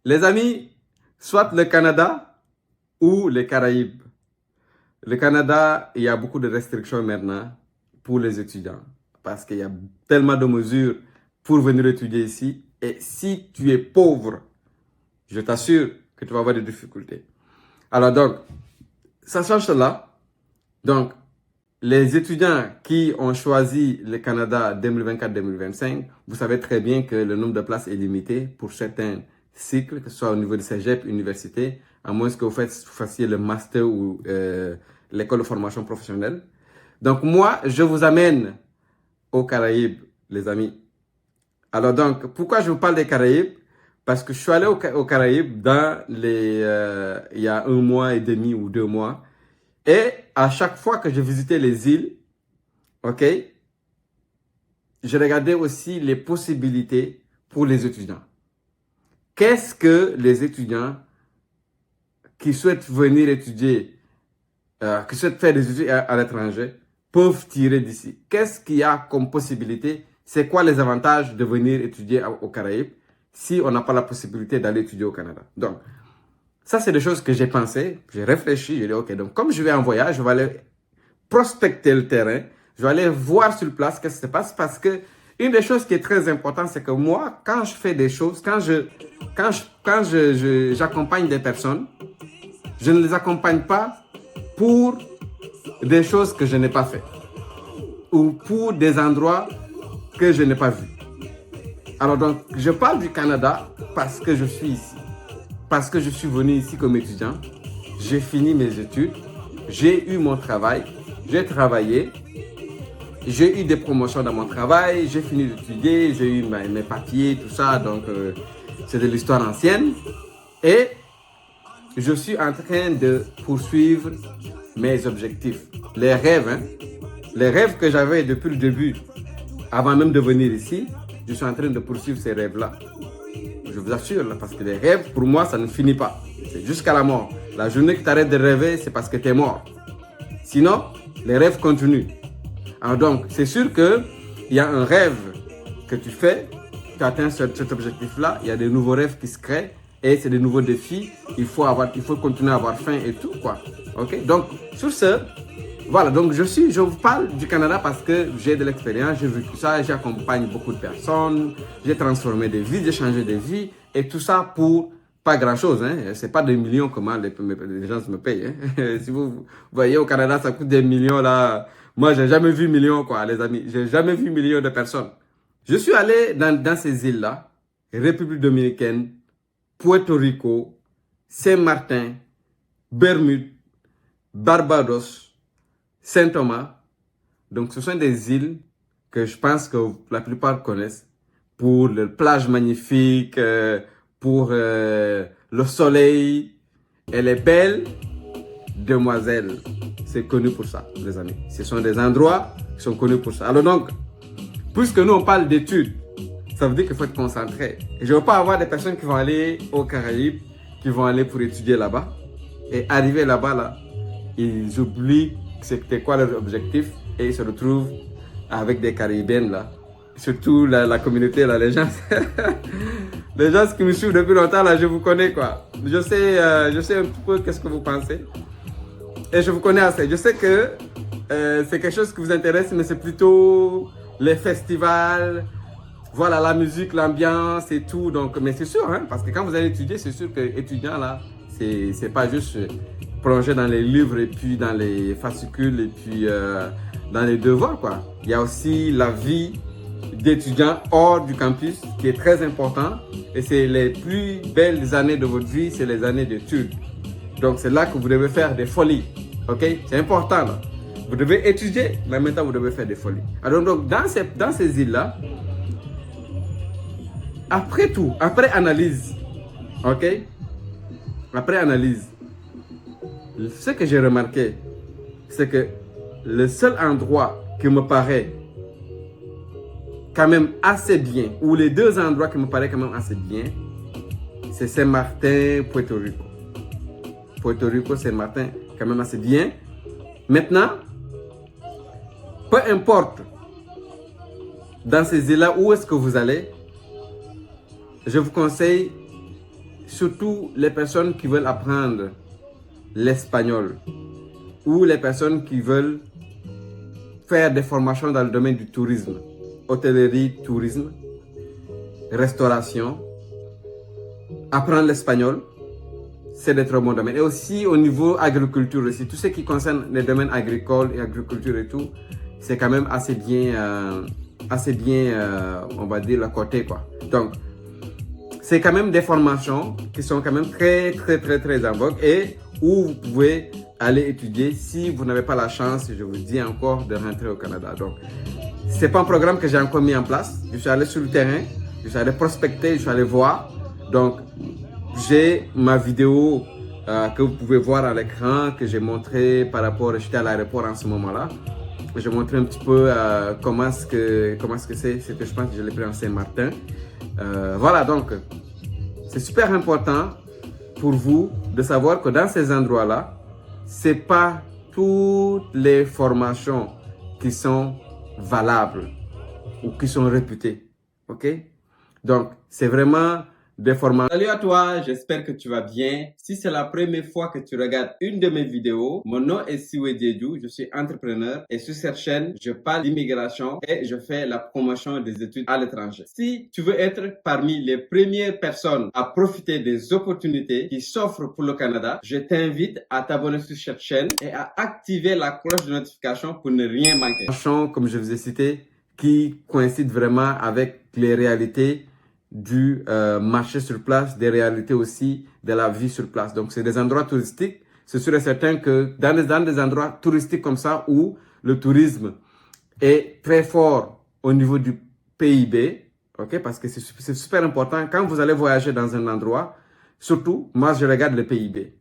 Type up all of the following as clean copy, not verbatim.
Les amis, soit le Canada ou les Caraïbes. Le Canada, il y a beaucoup de restrictions maintenant pour les étudiants parce qu'il y a tellement de mesures pour venir étudier ici. Et si tu es pauvre, je t'assure que tu vas avoir des difficultés. Alors donc, ça change cela. Donc, les étudiants qui ont choisi le Canada 2024-2025, vous savez très bien que le nombre de places est limité pour certains cycles, que ce soit au niveau du cégep, université, à moins que vous fassiez le master ou l'école de formation professionnelle. Donc moi, je vous amène aux Caraïbes, les amis. Alors donc, pourquoi je vous parle des Caraïbes? Parce que je suis allé aux Caraïbes il y a 1 mois et demi ou 2 mois. Et à chaque fois que je visitais les îles, ok, je regardais aussi les possibilités pour les étudiants. Qu'est-ce que les étudiants qui souhaitent venir étudier, qui souhaitent faire des études à l'étranger, peuvent tirer d'ici? Qu'est-ce qu'il y a comme possibilité? C'est quoi les avantages de venir étudier aux Caraïbes si on n'a pas la possibilité d'aller étudier au Canada? Donc, ça, c'est des choses que j'ai pensé, j'ai réfléchi, j'ai dit, ok, donc comme je vais en voyage, je vais aller prospecter le terrain, je vais aller voir sur place qu'est-ce qui se passe parce que une des choses qui est très importante, c'est que moi, quand je fais des choses, quand j'accompagne des personnes, je ne les accompagne pas pour des choses que je n'ai pas fait ou pour des endroits que je n'ai pas vus. Alors donc, je parle du Canada parce que je suis ici. Parce que je suis venu ici comme étudiant, j'ai fini mes études, j'ai eu mon travail, j'ai travaillé, j'ai eu des promotions dans mon travail, j'ai fini d'étudier, j'ai eu mes papiers, tout ça, donc c'est de l'histoire ancienne. Et je suis en train de poursuivre mes objectifs, les rêves, hein, les rêves que j'avais depuis le début, avant même de venir ici, je suis en train de poursuivre ces rêves-là. Je vous assure, là, parce que les rêves, pour moi, ça ne finit pas. C'est jusqu'à la mort. La journée que tu arrêtes de rêver, c'est parce que tu es mort. Sinon, les rêves continuent. Alors donc, c'est sûr qu'il y a un rêve que tu fais, tu atteins cet objectif-là, il y a de nouveaux rêves qui se créent et c'est de nouveaux défis. Il faut continuer à avoir faim et tout, quoi. Ok? Donc, sur ce, voilà, donc je vous parle du Canada parce que j'ai de l'expérience, j'ai vécu ça, j'accompagne beaucoup de personnes, j'ai transformé des vies, j'ai changé des vies et tout ça pour pas grand-chose, hein. C'est pas des millions comment les gens me payent, hein. Si vous voyez au Canada, ça coûte des millions là. Moi, j'ai jamais vu millions, quoi, les amis. J'ai jamais vu millions de personnes. Je suis allé dans ces îles-là, République dominicaine, Puerto Rico, Saint-Martin, Bermude, Barbados, Saint-Thomas. Donc, ce sont des îles que je pense que la plupart connaissent pour les plages magnifiques, pour le soleil et les belles demoiselles. C'est connu pour ça, les amis. Ce sont des endroits qui sont connus pour ça. Alors donc, puisque nous on parle d'études, ça veut dire qu'il faut être concentré. Et je ne veux pas avoir des personnes qui vont aller aux Caraïbes, qui vont aller pour étudier là-bas. Et arriver là-bas, là, ils oublient c'était quoi leur objectif et ils se retrouvent avec des Caribéennes là. Surtout la communauté là, les gens, les gens qui me suivent depuis longtemps là, je vous connais quoi. Je sais un petit peu qu'est-ce que vous pensez et je vous connais assez. Je sais que c'est quelque chose qui vous intéresse, mais c'est plutôt les festivals, voilà la musique, l'ambiance et tout. Donc, mais c'est sûr, hein, parce que quand vous allez étudier, c'est sûr que étudiant là, c'est pas juste plonger dans les livres et puis dans les fascicules et puis dans les devoirs quoi. Il y a aussi la vie d'étudiant hors du campus qui est très important et c'est les plus belles années de votre vie, c'est les années d'études. Donc c'est là que vous devez faire des folies, ok? C'est important là. Vous devez étudier, mais en même temps vous devez faire des folies. Alors donc dans ces îles-là, après tout, après analyse, ok? Après analyse, ce que j'ai remarqué, c'est que le seul endroit qui me paraît quand même assez bien, ou les deux endroits qui me paraissent quand même assez bien, c'est Saint-Martin, Puerto Rico. Puerto Rico, Saint-Martin, quand même assez bien. Maintenant, peu importe dans ces îles-là où est-ce que vous allez, je vous conseille surtout les personnes qui veulent apprendre l'espagnol ou les personnes qui veulent faire des formations dans le domaine du tourisme, hôtellerie, tourisme, restauration, apprendre l'espagnol, c'est des très bons domaines. Et aussi au niveau agriculture aussi, tout ce qui concerne les domaines agricoles et agriculture et tout, c'est quand même assez bien, on va dire, la côté quoi. Donc, c'est quand même des formations qui sont quand même très en vogue et où vous pouvez aller étudier si vous n'avez pas la chance, je vous dis encore, de rentrer au Canada. Donc, c'est pas un programme que j'ai encore mis en place. Je suis allé sur le terrain, je suis allé prospecter, je suis allé voir. Donc, j'ai ma vidéo que vous pouvez voir à l'écran, que j'ai montré par rapport, j'étais à l'aéroport en ce moment-là. J'ai montré un petit peu comment est-ce que c'est que je pense que je l'ai pris en Saint-Martin. Voilà, donc, c'est super important pour vous de savoir que dans ces endroits-là, c'est pas toutes les formations qui sont valables ou qui sont réputées. Ok? Donc, c'est vraiment des formations. Salut à toi, j'espère que tu vas bien. Si c'est la première fois que tu regardes une de mes vidéos, mon nom est Siwe Diédhiou, je suis entrepreneur et sur cette chaîne, je parle d'immigration et je fais la promotion des études à l'étranger. Si tu veux être parmi les premières personnes à profiter des opportunités qui s'offrent pour le Canada, je t'invite à t'abonner sur cette chaîne et à activer la cloche de notification pour ne rien manquer. Comme je vous ai cité, qui coïncide vraiment avec les réalités du marché sur place, des réalités aussi de la vie sur place. Donc, c'est des endroits touristiques. C'est sûr et certain que dans des endroits touristiques comme ça, où le tourisme est très fort au niveau du PIB, ok, parce que c'est super important. Quand vous allez voyager dans un endroit, surtout, moi, je regarde le PIB.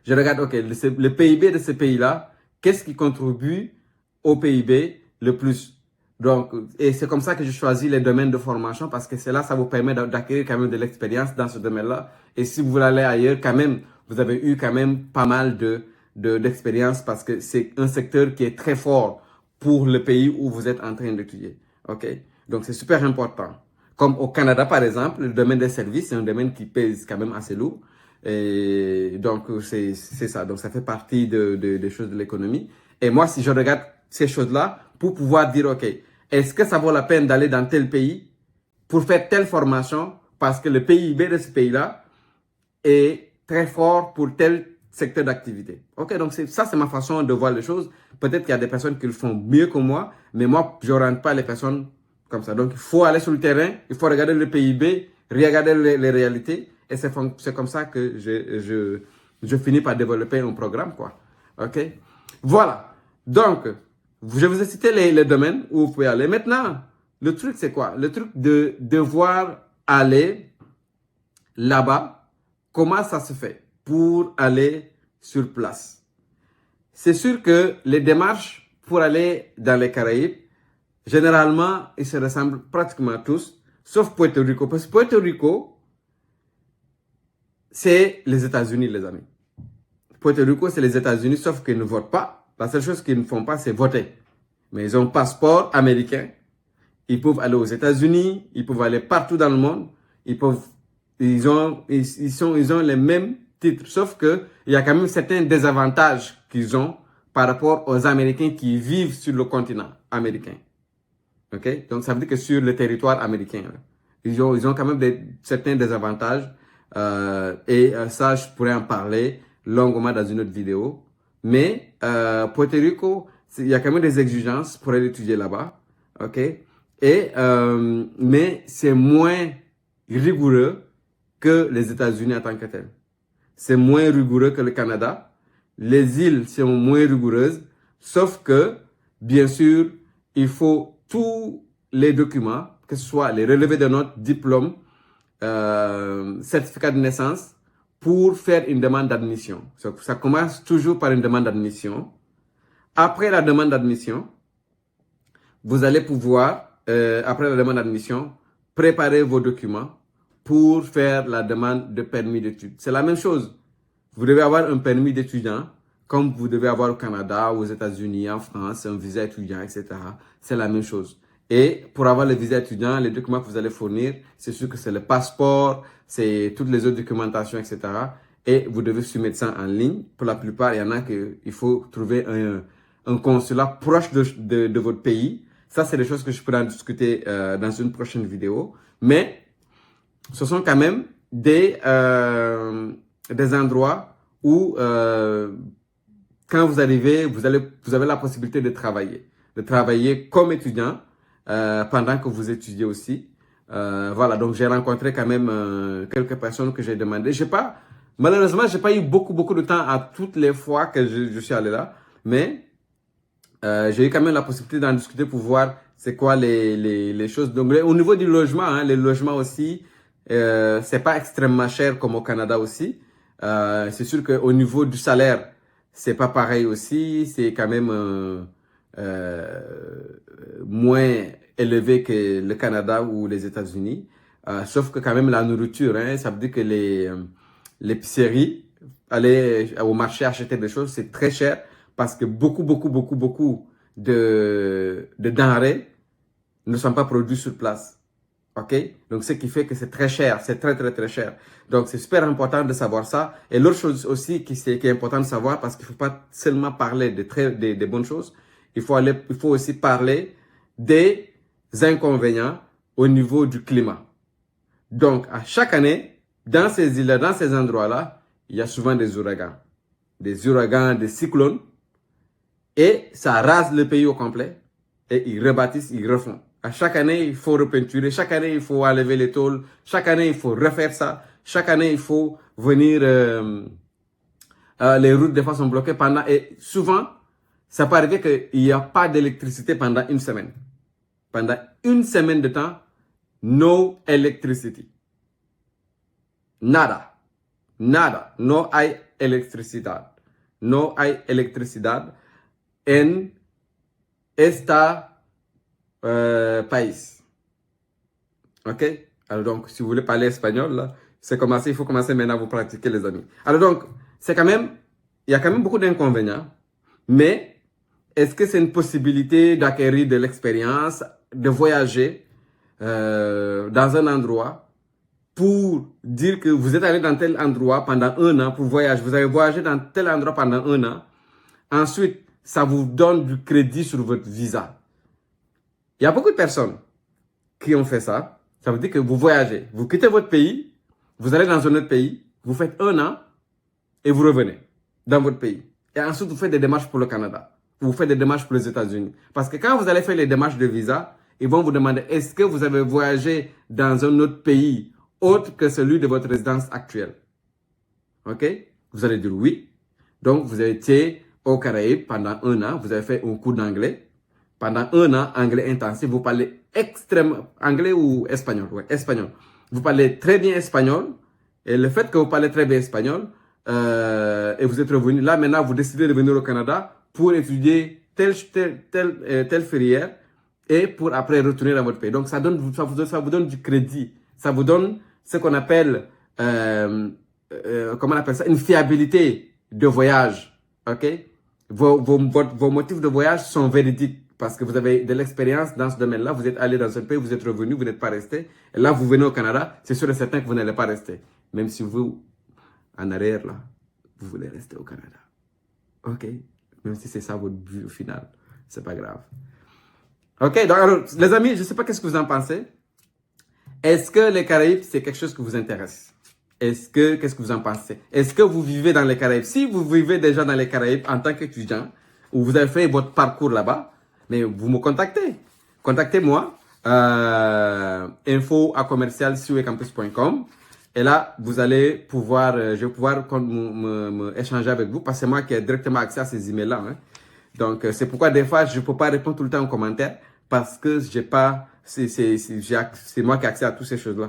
Je regarde, ok, le PIB de ce pays-là, qu'est-ce qui contribue au PIB le plus? Donc, et c'est comme ça que je choisis les domaines de formation parce que c'est là, ça vous permet d'acquérir quand même de l'expérience dans ce domaine-là. Et si vous voulez aller ailleurs, quand même, vous avez eu quand même pas mal d'expérience parce que c'est un secteur qui est très fort pour le pays où vous êtes en train d'étudier. Ok? Donc, c'est super important. Comme au Canada, par exemple, le domaine des services, c'est un domaine qui pèse quand même assez lourd. Et donc, c'est ça. Donc, ça fait partie des choses de l'économie. Et moi, si je regarde ces choses-là, pour pouvoir dire, OK, est-ce que ça vaut la peine d'aller dans tel pays pour faire telle formation parce que le PIB de ce pays-là est très fort pour tel secteur d'activité. OK, donc ça, c'est ma façon de voir les choses. Peut-être qu'il y a des personnes qui le font mieux que moi, mais moi, je ne rentre pas les personnes comme ça. Donc, il faut aller sur le terrain, il faut regarder le PIB, regarder les réalités, et c'est comme ça que je finis par développer un programme, quoi. OK? Voilà. Donc, je vous ai cité les domaines où vous pouvez aller. Maintenant, le truc, c'est quoi? Le truc de devoir aller là-bas, comment ça se fait pour aller sur place? C'est sûr que les démarches pour aller dans les Caraïbes, généralement, ils se ressemblent pratiquement tous, sauf Puerto Rico. Parce que Puerto Rico, c'est les États-Unis, les amis. Puerto Rico, c'est les États-Unis, sauf qu'ils ne votent pas. La seule chose qu'ils ne font pas, c'est voter. Mais ils ont un passeport américain. Ils peuvent aller aux États-Unis, ils peuvent aller partout dans le monde. Ils ont les mêmes titres, sauf que il y a quand même certains désavantages qu'ils ont par rapport aux Américains qui vivent sur le continent américain. Ok? Donc ça veut dire que sur le territoire américain, ils ont quand même certains désavantages. Ça, je pourrais en parler longuement dans une autre vidéo. Mais Puerto Rico, il y a quand même des exigences pour aller étudier là-bas. Ok? Mais c'est moins rigoureux que les États-Unis en tant que tel. C'est moins rigoureux que le Canada. Les îles sont moins rigoureuses, sauf que, bien sûr, il faut tous les documents, que ce soit les relevés de notes, diplômes, certificat de naissance, pour faire une demande d'admission. Ça commence toujours par une demande d'admission. Après la demande d'admission, vous allez pouvoir, après la demande d'admission, préparer vos documents pour faire la demande de permis d'études. C'est la même chose. Vous devez avoir un permis d'étudiant, comme vous devez avoir au Canada, aux États-Unis, en France, un visa étudiant, etc. C'est la même chose. Et pour avoir le visa étudiant, les documents que vous allez fournir, c'est sûr que c'est le passeport, c'est toutes les autres documentations, etc. Et vous devez soumettre ça en ligne. Pour la plupart, il y en a qu'il faut trouver un consulat proche de votre pays. Ça, c'est des choses que je pourrais en discuter dans une prochaine vidéo. Mais ce sont quand même des endroits où, quand vous arrivez, vous avez la possibilité de travailler comme étudiant pendant que vous étudiez aussi. Voilà, donc j'ai rencontré quand même quelques personnes que j'ai demandé. Malheureusement, j'ai pas eu beaucoup de temps à toutes les fois que je suis allé là, mais j'ai eu quand même la possibilité d'en discuter pour voir c'est quoi les choses. Donc, au niveau du logement, hein, les logements aussi, c'est pas extrêmement cher comme au Canada aussi. C'est sûr qu'au niveau du salaire, c'est pas pareil aussi. C'est quand même moins élevé que le Canada ou les États-Unis. Sauf que quand même la nourriture, hein, ça veut dire que l'épicerie, aller au marché acheter des choses, c'est très cher parce que beaucoup de denrées ne sont pas produits sur place. OK? Donc, ce qui fait que c'est très cher. C'est très cher. Donc, c'est super important de savoir ça. Et l'autre chose aussi qui est important de savoir, parce qu'il ne faut pas seulement parler des bonnes choses, il faut aussi parler des inconvénients au niveau du climat. Donc, à chaque année, dans ces îles-là, dans ces endroits-là, il y a souvent des ouragans. Des ouragans, des cyclones. Et ça rase le pays au complet. Et ils rebâtissent, ils refont. À chaque année, il faut repeinturer. Chaque année, il faut enlever les tôles. Chaque année, il faut refaire ça. Chaque année, il faut venir... les routes, des fois, sont bloquées pendant... Et souvent, ça peut arriver qu'il n'y a pas d'électricité pendant une semaine. Pendant une semaine de temps, no electricity. Nada. No hay electricidad. No hay electricidad en esta país. OK? Alors donc, si vous voulez parler espagnol, là, il faut commencer maintenant à vous pratiquer, les amis. Alors donc, il y a quand même beaucoup d'inconvénients, mais est-ce que c'est une possibilité d'acquérir de l'expérience, de voyager dans un endroit pour dire que vous êtes allé dans tel endroit pendant un an pour voyager, vous avez voyagé dans tel endroit pendant un an, ensuite, ça vous donne du crédit sur votre visa. Il y a beaucoup de personnes qui ont fait ça. Ça veut dire que vous voyagez, vous quittez votre pays, vous allez dans un autre pays, vous faites un an et vous revenez dans votre pays. Et ensuite, vous faites des démarches pour le Canada. Vous faites des démarches pour les États-Unis. Parce que quand vous allez faire les démarches de visa, ils vont vous demander est-ce que vous avez voyagé dans un autre pays autre que celui de votre résidence actuelle. OK? Vous allez dire oui. Donc, vous avez été aux Caraïbes pendant un an. Vous avez fait un cours d'anglais. Pendant un an, anglais intensif. Vous parlez extrêmement... Anglais ou espagnol? Ouais, espagnol. Vous parlez très bien espagnol. Et le fait que vous parlez très bien espagnol, et vous êtes revenu, là maintenant, vous décidez de venir au Canada pour étudier telle filière et pour après retourner dans votre pays. Donc, ça vous donne du crédit. Ça vous donne ce qu'on appelle, comment on appelle ça, une fiabilité de voyage. OK? Vos motifs de voyage sont véridiques parce que vous avez de l'expérience dans ce domaine-là. Vous êtes allé dans un pays, vous êtes revenu, vous n'êtes pas resté. Et là, vous venez au Canada, c'est sûr et certain que vous n'allez pas rester. Même si vous, en arrière, là, vous voulez rester au Canada. OK? Même si c'est ça votre but au final. C'est pas grave. OK? Donc, alors, les amis, je ne sais pas qu'est-ce que vous en pensez. Est-ce que les Caraïbes, c'est quelque chose qui vous intéresse? Qu'est-ce que vous en pensez? Est-ce que vous vivez dans les Caraïbes? Si vous vivez déjà dans les Caraïbes en tant qu'étudiant, ou vous avez fait votre parcours là-bas, mais vous me contactez. Contactez-moi, info@commercial-campus.com. Et là, vous allez pouvoir, je vais pouvoir échanger avec vous parce que c'est moi qui ai directement accès à ces emails-là. Hein. Donc, c'est pourquoi des fois, je ne peux pas répondre tout le temps aux commentaires parce que j'ai pas, c'est moi qui ai accès à toutes ces choses-là.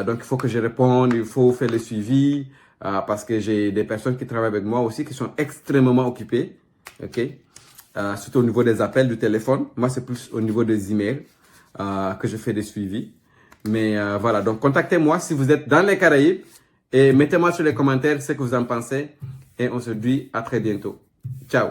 Donc, il faut que je réponde, il faut faire le suivi parce que j'ai des personnes qui travaillent avec moi aussi qui sont extrêmement occupées. OK? Surtout au niveau des appels du téléphone. Moi, c'est plus au niveau des emails que je fais des suivis. Mais voilà, donc contactez-moi si vous êtes dans les Caraïbes et mettez-moi sur les commentaires ce que vous en pensez. Et on se dit à très bientôt. Ciao!